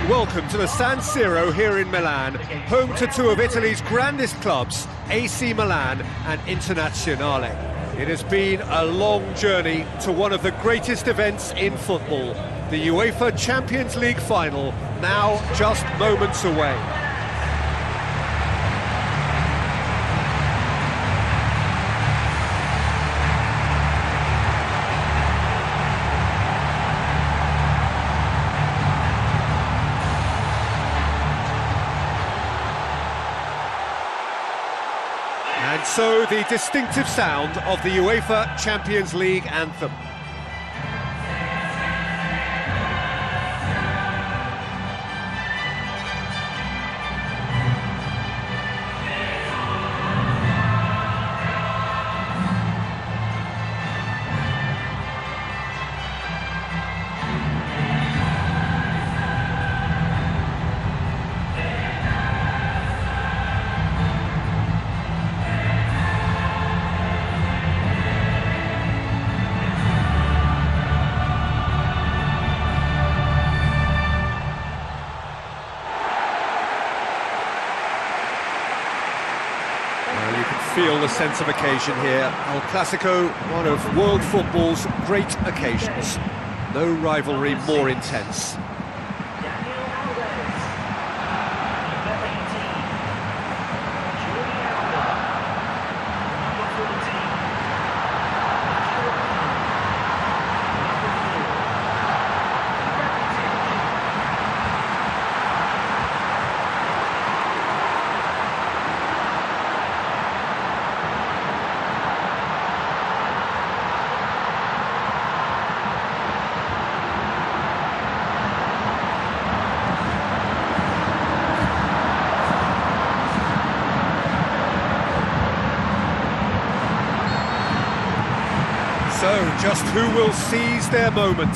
welcome to the San Siro here in Milan, home to two of Italy's grandest clubs, AC Milan and Internazionale. It has been a long journey to one of the greatest events in football, the UEFA Champions League final, now just moments away. And so the distinctive sound of the UEFA Champions League anthem. You can feel the sense of occasion here. El Clasico, one of world football's great occasions. No rivalry more intense. So, just who will seize their moment?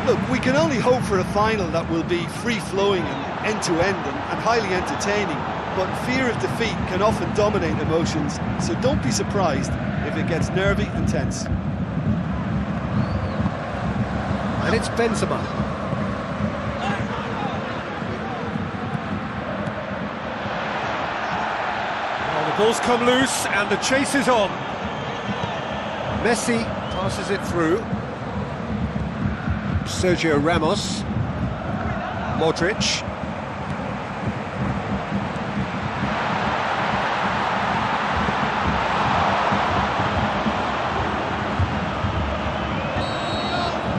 Look, we can only hope for a final that will be free-flowing and end-to-end and highly entertaining, but fear of defeat can often dominate emotions, so don't be surprised if it gets nervy and tense. And it's Benzema. Well, the ball's come loose and the chase is on. Messi passes it through. Sergio Ramos. Modric.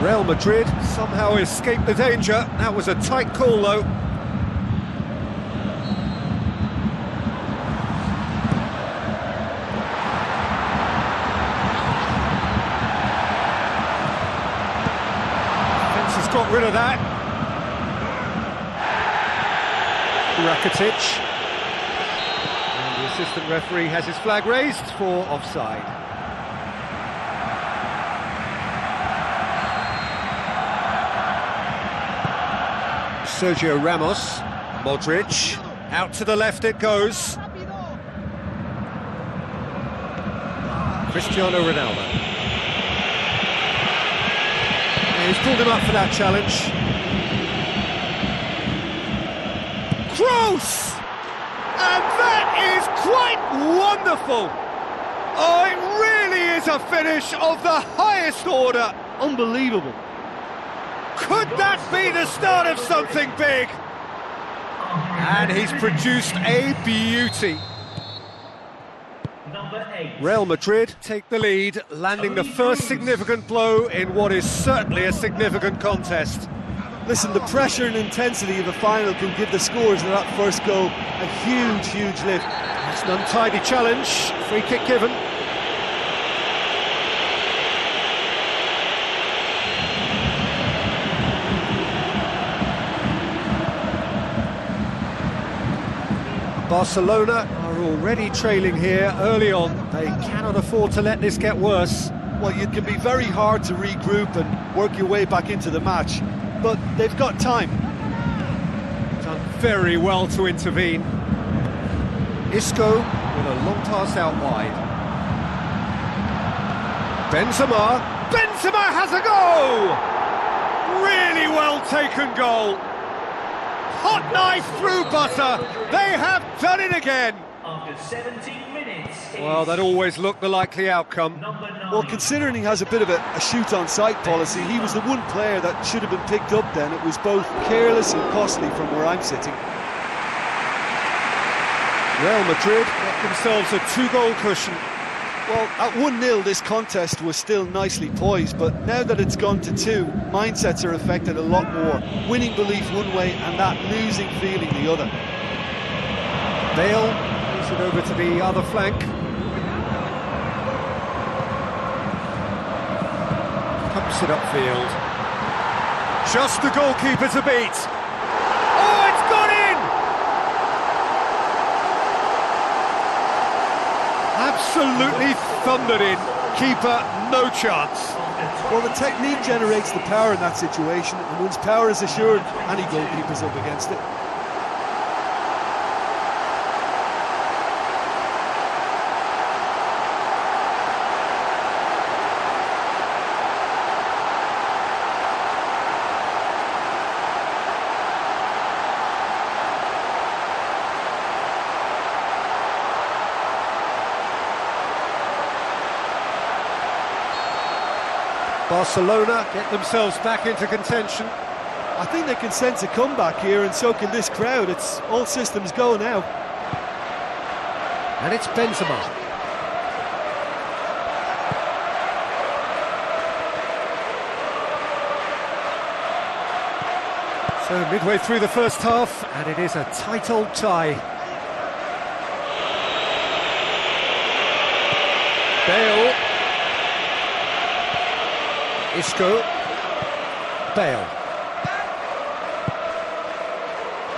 Real Madrid somehow escaped the danger. That was a tight call, though. Got rid of that. Rakitic. And the assistant referee has his flag raised for offside. Sergio Ramos. Modric. Out to the left it goes. Cristiano Ronaldo. He's pulled him up for that challenge. Kroos! And that is quite wonderful! Oh, it really is a finish of the highest order! Unbelievable. Could that be the start of something big? And he's produced a beauty. Real Madrid take the lead, landing the first significant blow in what is certainly a significant contest. Listen, the pressure and intensity of a final can give the scorers of that first goal a huge lift. It's an untidy challenge, free kick given. Barcelona are already trailing here early on. They cannot afford to let this get worse. Well, it can be very hard to regroup and work your way back into the match, but they've got time. Done very well to intervene. Isco with a long pass out wide. Benzema has a go! really well taken goal. Hot knife through butter. They have done it again. After 17 minutes. Well, that always looked the likely outcome. Well, considering he has a bit of a shoot-on-sight policy, he was the one player that should have been picked up then. It was both careless and costly from where I'm sitting. Real Madrid got themselves a 2-goal cushion. Well, at 1-0 this contest was still nicely poised, but now that it's gone to 2, mindsets are affected a lot more. Winning belief one way and that losing feeling the other. Bale moves it over to the other flank. Pumps it upfield. Just the goalkeeper to beat. Oh, it's gone in! Absolutely thundered in. Keeper, no chance. Well, the technique generates the power in that situation, and once power is assured, any goalkeeper's up against it. Barcelona get themselves back into contention. I think they can sense a comeback here, and so can this crowd. It's all systems go now. And it's Benzema. So midway through the first half, and it is a tight old tie. Bale. Isco. Bale.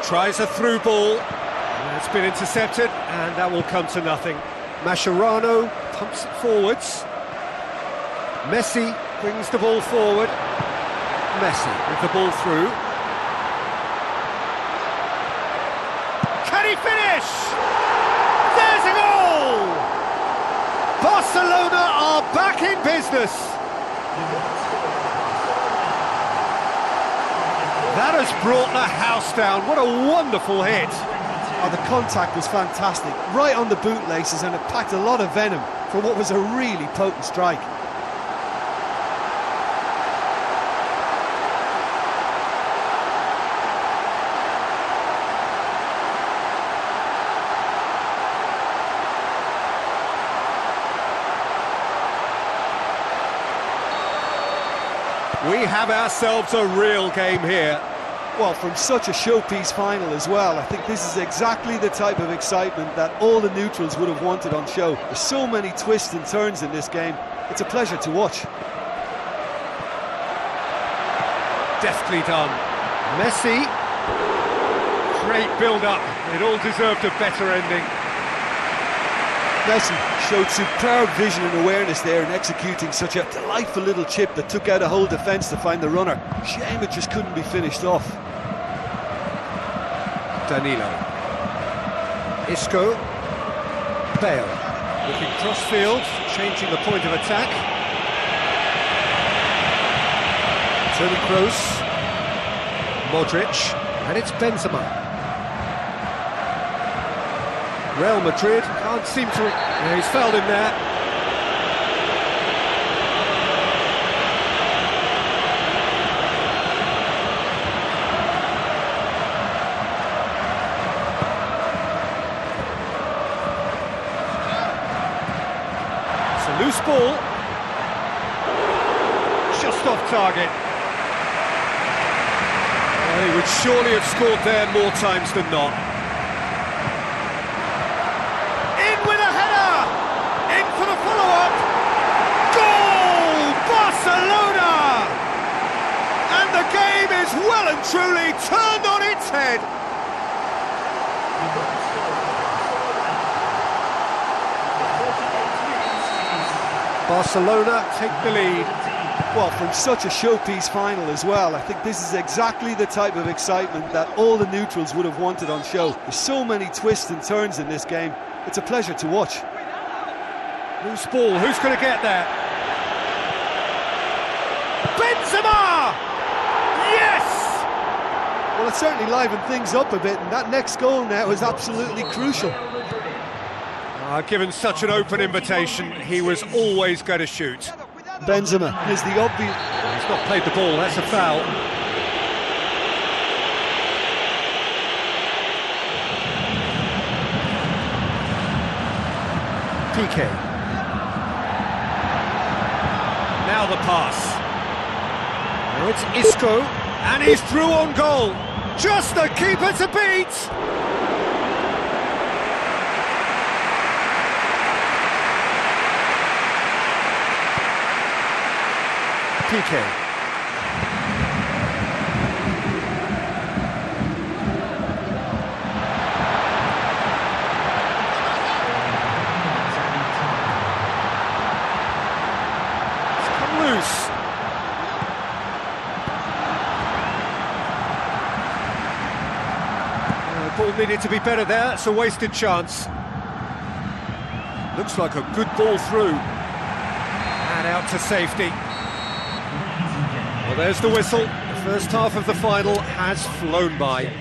Tries a through ball. And it's been intercepted, and that will come to nothing. Mascherano pumps it forwards. Messi brings the ball forward. Messi with the ball through. Can he finish? There's a goal! Barcelona are back in business. That has brought the house down. What a wonderful hit. Oh, the contact was fantastic, right on the bootlaces, and it packed a lot of venom for what was a really potent strike. We have ourselves a real game here. Well, from such a showpiece final as well, I think this is exactly the type of excitement that all the neutrals would have wanted on show. There's so many twists and turns in this game. It's a pleasure to watch. Deftly done. Messi. Great build-up. It all deserved a better ending. Messi showed superb vision and awareness there in executing such a delightful little chip that took out a whole defence to find the runner. Shame it just couldn't be finished off. Danilo. Isco. Bale. Looking cross-field, changing the point of attack. Toni Kroos. Modric. And it's Benzema. Real Madrid can't seem to... Yeah, he's fouled him there. It's a loose ball. Just off target. Well, he would surely have scored there more times than not. Barcelona! And the game is well and truly turned on its head. Barcelona take the lead. Well, from such a showpiece final as well, I think this is exactly the type of excitement that all the neutrals would have wanted on show. There's so many twists and turns in this game. It's a pleasure to watch. Loose ball, who's going to get there? Benzema! Well, it certainly livened things up a bit, and that next goal now is absolutely crucial. Given such an open invitation, he was always going to shoot. Benzema is the obvious... He's not played the ball, that's a foul. Piqué. Now the pass. Now it's Isco, and he's through on goal. Just the keeper to beat! Piqué. It's come loose. The ball needed to be better there, it's a wasted chance. Looks like a good ball through. And out to safety. Well, there's the whistle. The first half of the final has flown by.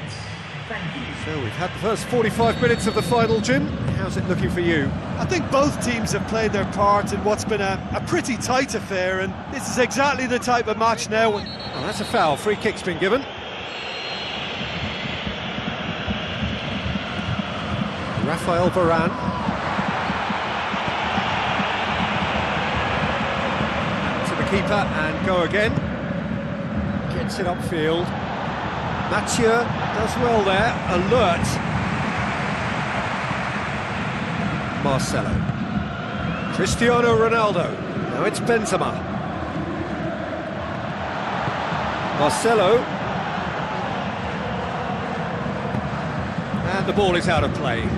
So we've had the first 45 minutes of the final, Jim. How's it looking for you? I think both teams have played their part in what's been a pretty tight affair, and this is exactly the type of match now. Oh, that's a foul. Free kick's been given. Rafael Varane. To the keeper and go again. Gets it upfield. Mathieu does well there, alert. Marcelo. Cristiano Ronaldo. Now it's Benzema. Marcelo. And the ball is out of play.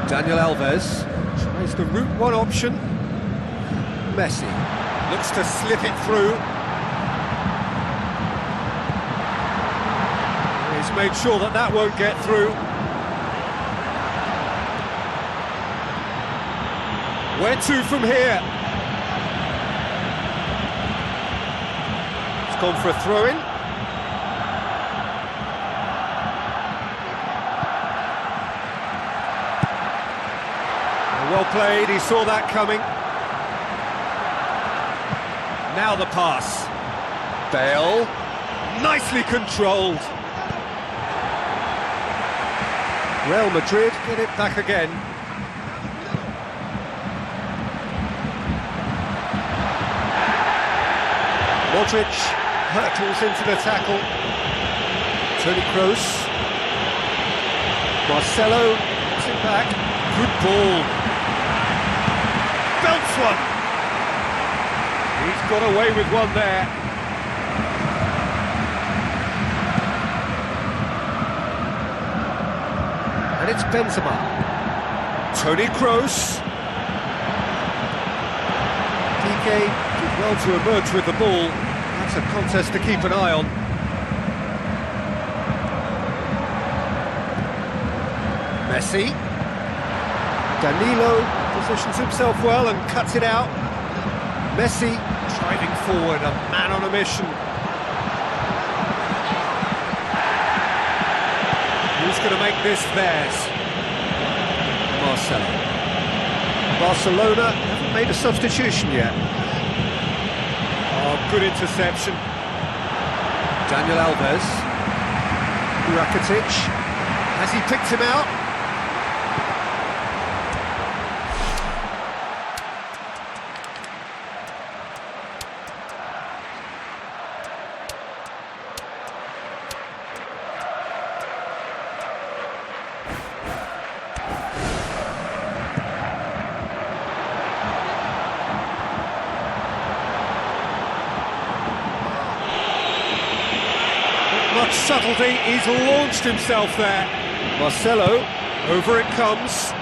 Daniel Alves. Tries the route one option. Messi looks to slip it through. He's made sure that that won't get through. Where to from here? It's gone for a throw-in. Well played, he saw that coming. Now the pass. Bale, nicely controlled. Real Madrid get it back again. Modric hurtles into the tackle. Toni Kroos. Marcelo puts it back. Good ball. Belts one. He's got away with one there. And it's Benzema. Toni Kroos. Piqué did well to emerge with the ball. That's a contest to keep an eye on. Messi. Danilo positions himself well and cuts it out. Messi driving forward, a man on a mission. Who's going to make this theirs? Marcelo. Barcelona haven't made a substitution yet. Oh, good interception. Daniel Alves. Rakitic. Has he picked him out? Much subtlety, he's launched himself there. Marcelo, over it comes.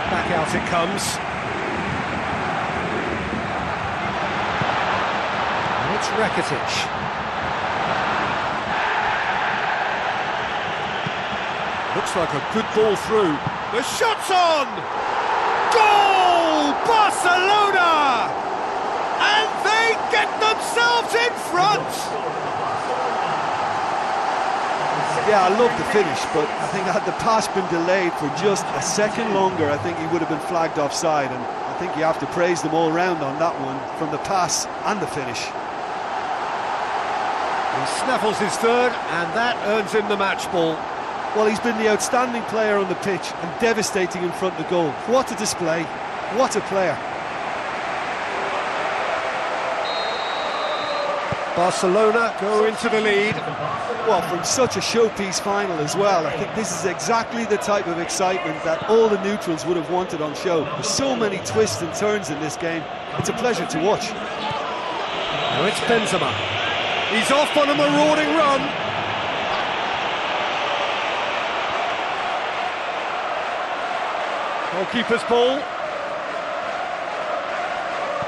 Back out it comes. And it's Rakitic. Looks like a good ball through. The shot's on! Goal! Barcelona! Not in front! Yeah, I love the finish, but I think had the pass been delayed for just a second longer, I think he would have been flagged offside, and I think you have to praise them all round on that one, from the pass and the finish. He snaffles his third, and that earns him the match ball. Well, he's been the outstanding player on the pitch and devastating in front of goal. What a display, what a player. Barcelona go into the lead. Well, from such a showpiece final as well, I think this is exactly the type of excitement that all the neutrals would have wanted on show. There's so many twists and turns in this game. It's a pleasure to watch. Now it's Benzema. He's off on a marauding run. Goalkeeper's ball.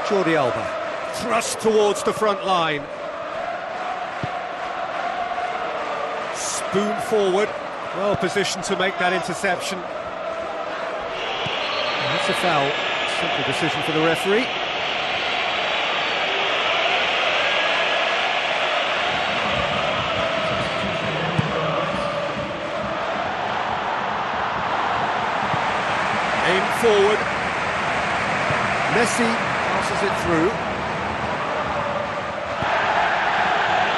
Jordi Alba. Thrust towards the front line. Spoon forward. Well positioned to make that interception. And that's a foul. Simple decision for the referee. Aim forward. Messi passes it through.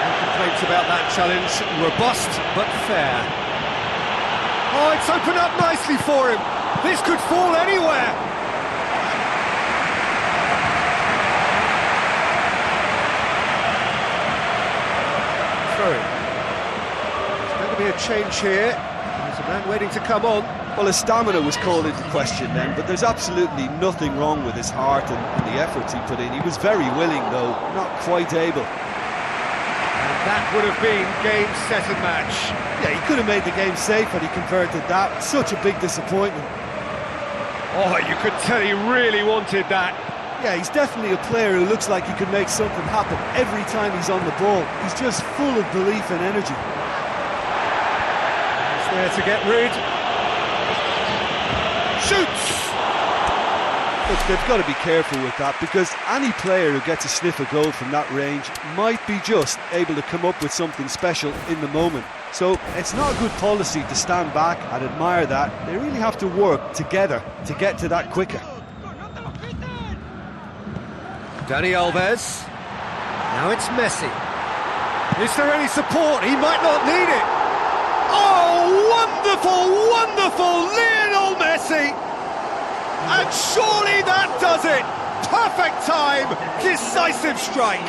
No complaints about that challenge. Robust but fair. Oh, it's opened up nicely for him. This could fall anywhere. Throw-in. There's going to be a change here. There's a man waiting to come on. Well, his stamina was called into question then, but there's absolutely nothing wrong with his heart and the efforts he put in. He was very willing, though, not quite able. And that would have been game, set and match. Yeah, he could have made the game safe had he converted that. Such a big disappointment. Oh, you could tell he really wanted that. Yeah, he's definitely a player who looks like he could make something happen every time he's on the ball. He's just full of belief and energy. He's there to get rid. Shoots! Look, they've got to be careful with that, because any player who gets a sniff of goal from that range might be just able to come up with something special in the moment. So it's not a good policy to stand back and admire that. They really have to work together to get to that quicker. Dani Alves. Now it's Messi. Is there any support? He might not need it. Oh, wonderful, wonderful Lionel Messi! And surely that does it! Perfect time, decisive strike.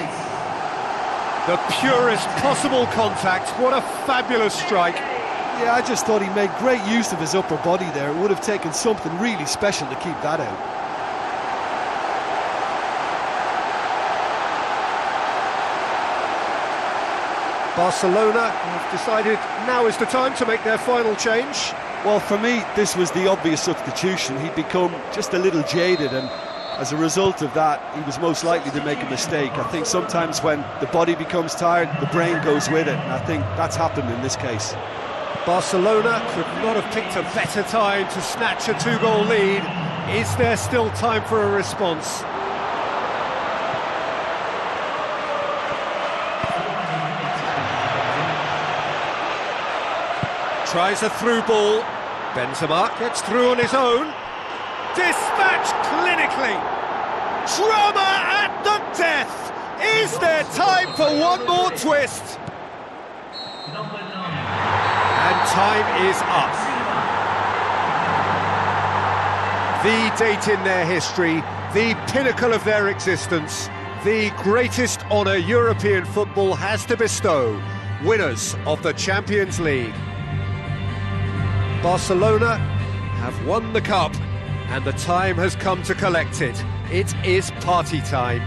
The purest possible contact. What a fabulous strike. Yeah, I just thought he made great use of his upper body there. It would have taken something really special to keep that out. Barcelona have decided now is the time to make their final change. Well, for me, this was the obvious substitution. He'd become just a little jaded, and as a result of that, he was most likely to make a mistake. I think sometimes when the body becomes tired, the brain goes with it, and I think that's happened in this case. Barcelona could not have picked a better time to snatch a two-goal lead. Is there still time for a response? Tries a through ball. Benzema gets through on his own. Dispatched clinically. Drama at the death. Is there time for one more twist? And time is up. The date in their history, the pinnacle of their existence, the greatest honour European football has to bestow. Winners of the Champions League. Barcelona have won the cup, and the time has come to collect it. It is party time.